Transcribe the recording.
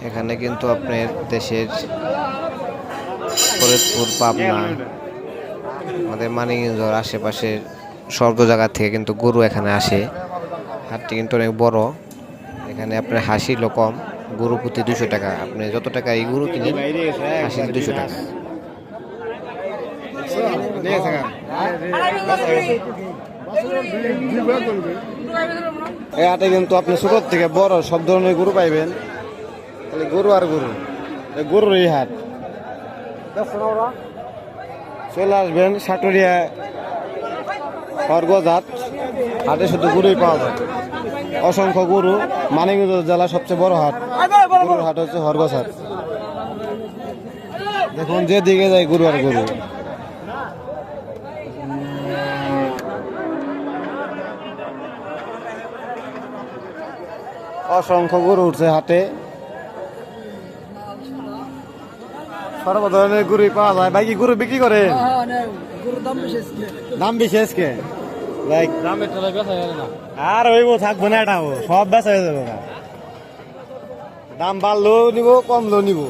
এখানে কিন্তু আপনার দেশের ফরিদপুর, পাবনা, আমাদের মানিকগঞ্জের আশেপাশের সর্ব জায়গা থেকে কিন্তু গরু এখানে আসে। হাটটি কিন্তু অনেক বড়। এখানে আপনার হাসিলও কম, গরু প্রতি 200 টাকা। আপনি যত টাকা এই গরু কিনেন, হাসিল 200 টাকা। এই হাটে কিন্তু আপনি ছোট থেকে বড় সব ধরনের গরু পাইবেন। খালি গরু আর গরু, গরুর এই হাট। চলে আসবেন সাটুরিয়া খড়গজাত হাটে, শুধু গরুই পাওয়া যায়। অসংখ্য গরু, মানিকগঞ্জ জেলার সবচেয়ে বড় হাট। গরুর হাট হচ্ছে খড়গজ হাট। দেখুন যেদিকে যায় গরু আর গরু। অসংখ্য গরু উঠছে হাটে, সর্ব ধরনের গরুই পাওয়া যায়। ভাই কি গরু বিক্রি করে? দাম বেশি আজকে আর হইব, থাকবো না, এটা সব বেচা হয়ে যাবে। দাম বাড়লেও নিব, কমলেও নিব।